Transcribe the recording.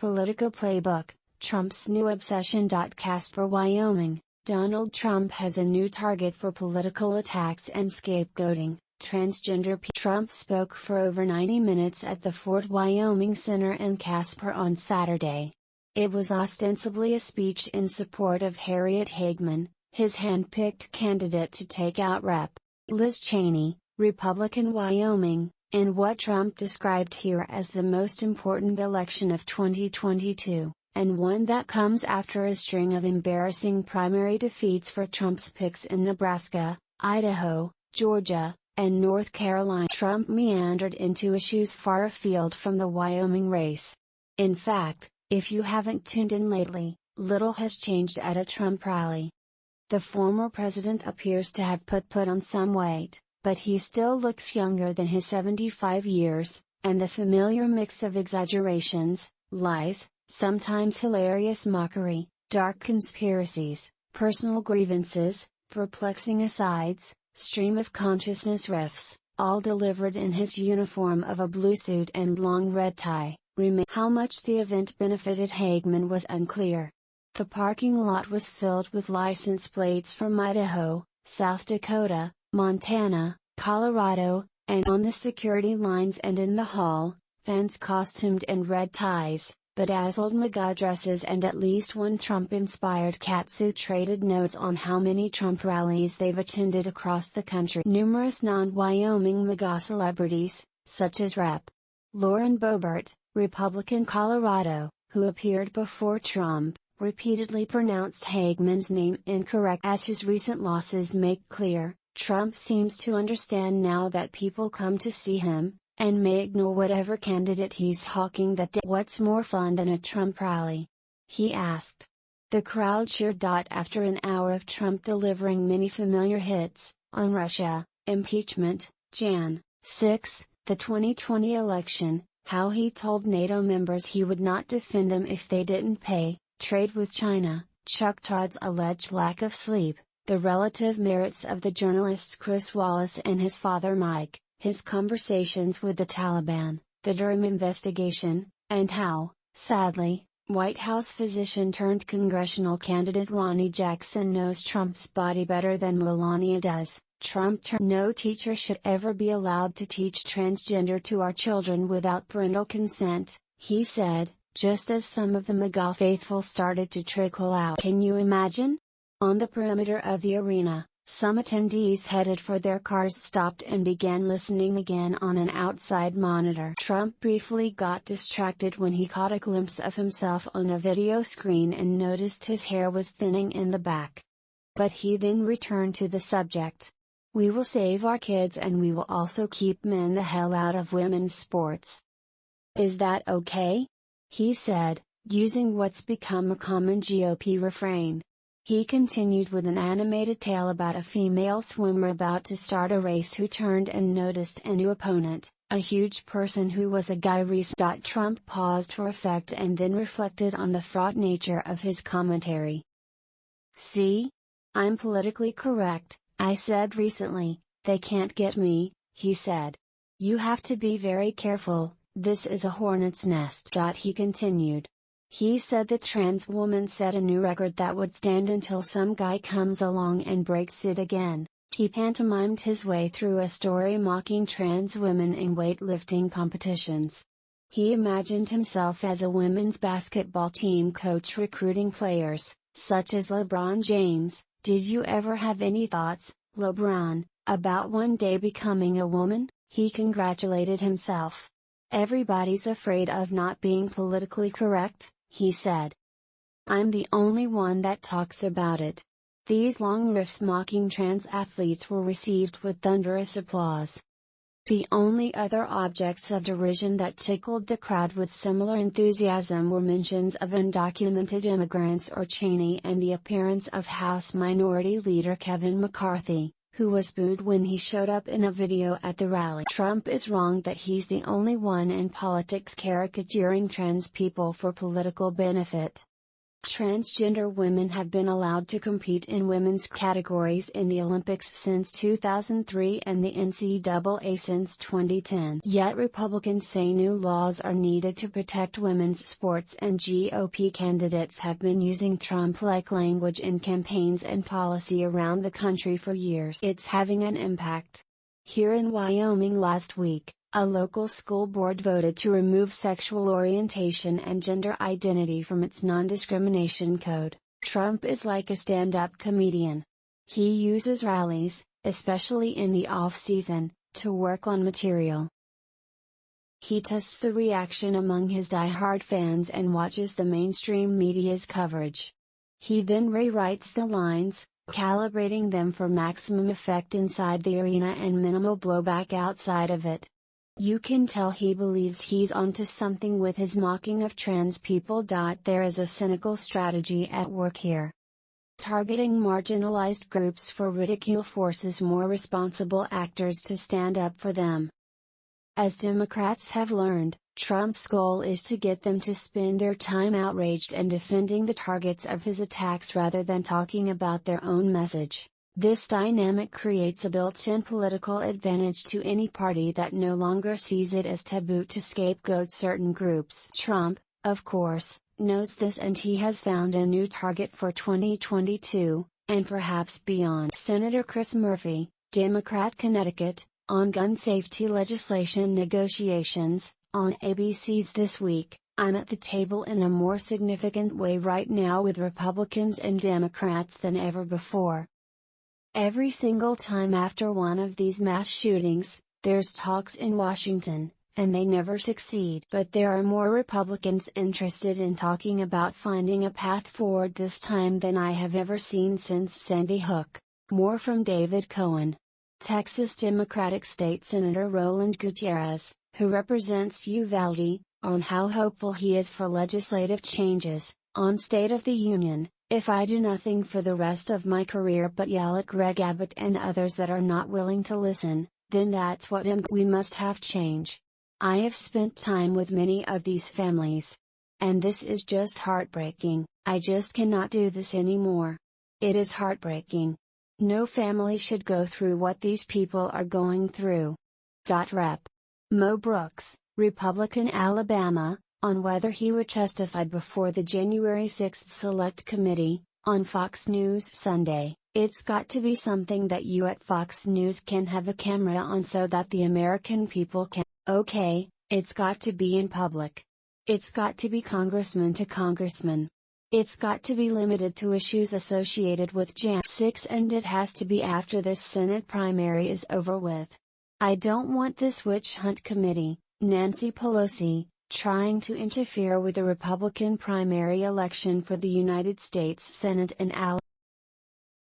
Politico Playbook, Trump's new obsession. Casper, Wyoming, Donald Trump has a new target for political attacks and scapegoating. Transgender Trump spoke for over 90 minutes at the Ford Wyoming Center in Casper on Saturday. It was ostensibly a speech in support of Harriet Hageman, his hand-picked candidate to take out Rep. Liz Cheney, Republican Wyoming, in what Trump described here as the most important election of 2022, and one that comes after a string of embarrassing primary defeats for Trump's picks in Nebraska, Idaho, Georgia, and North Carolina. Trump meandered into issues far afield from the Wyoming race. In fact, if you haven't tuned in lately, little has changed at a Trump rally. The former president appears to have put on some weight, but he still looks younger than his 75 years, and the familiar mix of exaggerations, lies, sometimes hilarious mockery, dark conspiracies, personal grievances, perplexing asides, stream of consciousness riffs, all delivered in his uniform of a blue suit and long red tie, remain. How much the event benefited Hageman was unclear. The parking lot was filled with license plates from Idaho, South Dakota, Montana, Colorado, and on the security lines and in the hall, fans costumed in red ties, bedazzled MAGA dresses and at least one Trump-inspired catsuit traded notes on how many Trump rallies they've attended across the country. Numerous non-Wyoming MAGA celebrities, such as Rep. Lauren Boebert, Republican Colorado, who appeared before Trump, repeatedly pronounced Hageman's name incorrect. As his recent losses make clear, Trump seems to understand now that people come to see him, and may ignore whatever candidate he's hawking that day. What's more fun than a Trump rally? He asked. The crowd cheered. After an hour of Trump delivering many familiar hits, on Russia, impeachment, Jan. 6, the 2020 election, how he told NATO members he would not defend them if they didn't pay, trade with China, Chuck Todd's alleged lack of sleep, the relative merits of the journalists Chris Wallace and his father Mike, his conversations with the Taliban, the Durham investigation, and how, sadly, White House physician turned congressional candidate Ronnie Jackson knows Trump's body better than Melania does. No teacher should ever be allowed to teach transgender to our children without parental consent, he said, just as some of the MAGA faithful started to trickle out. Can you imagine? On the perimeter of the arena, some attendees headed for their cars stopped and began listening again on an outside monitor. Trump briefly got distracted when he caught a glimpse of himself on a video screen and noticed his hair was thinning in the back. But he then returned to the subject. We will save our kids and we will also keep men the hell out of women's sports. Is that okay? He said, using what's become a common GOP refrain. He continued with an animated tale about a female swimmer about to start a race who turned and noticed a new opponent, a huge person who was a guy. Trump paused for effect and then reflected on the fraught nature of his commentary. See? I'm politically correct, I said recently, they can't get me, he said. You have to be very careful, this is a hornet's nest. He continued. He said the trans woman set a new record that would stand until some guy comes along and breaks it again. He pantomimed his way through a story mocking trans women in weightlifting competitions. He imagined himself as a women's basketball team coach recruiting players, such as LeBron James. Did you ever have any thoughts, LeBron, about one day becoming a woman? He congratulated himself. Everybody's afraid of not being politically correct, he said. I'm the only one that talks about it. These long riffs mocking trans athletes were received with thunderous applause. The only other objects of derision that tickled the crowd with similar enthusiasm were mentions of undocumented immigrants or Cheney and the appearance of House Minority Leader Kevin McCarthy, who was booed when he showed up in a video at the rally. Trump is wrong that he's the only one in politics caricaturing trans people for political benefit. Transgender women have been allowed to compete in women's categories in the Olympics since 2003 and the NCAA since 2010. Yet Republicans say new laws are needed to protect women's sports, and GOP candidates have been using Trump-like language in campaigns and policy around the country for years. It's having an impact. Here in Wyoming last week, a local school board voted to remove sexual orientation and gender identity from its non-discrimination code. Trump is like a stand-up comedian. He uses rallies, especially in the off-season, to work on material. He tests the reaction among his die-hard fans and watches the mainstream media's coverage. He then rewrites the lines, calibrating them for maximum effect inside the arena and minimal blowback outside of it. You can tell he believes he's onto something with his mocking of trans people. There is a cynical strategy at work here. Targeting marginalized groups for ridicule forces more responsible actors to stand up for them. As Democrats have learned, Trump's goal is to get them to spend their time outraged and defending the targets of his attacks rather than talking about their own message. This dynamic creates a built-in political advantage to any party that no longer sees it as taboo to scapegoat certain groups. Trump, of course, knows this, and he has found a new target for 2022, and perhaps beyond. Senator Chris Murphy, Democrat, Connecticut, on gun safety legislation negotiations, on ABC's This Week. I'm at the table in a more significant way right now with Republicans and Democrats than ever before. Every single time after one of these mass shootings, there's talks in Washington, and they never succeed. But there are more Republicans interested in talking about finding a path forward this time than I have ever seen since Sandy Hook. More from David Cohen. Texas Democratic State Senator Roland Gutierrez, who represents Uvalde, on how hopeful he is for legislative changes, on State of the Union. If I do nothing for the rest of my career but yell at Greg Abbott and others that are not willing to listen, then that's what we must have change. I have spent time with many of these families. And this is just heartbreaking. I just cannot do this anymore. It is heartbreaking. No family should go through what these people are going through. Rep. Mo Brooks, Republican, Alabama, on whether he would testify before the January 6 Select Committee, on Fox News Sunday. It's got to be something that you at Fox News can have a camera on so that the American people can. Okay, it's got to be in public. It's got to be congressman to congressman. It's got to be limited to issues associated with Jan 6, and it has to be after this Senate primary is over with. I don't want this witch hunt committee, Nancy Pelosi, trying to interfere with the Republican primary election for the United States Senate in Alabama.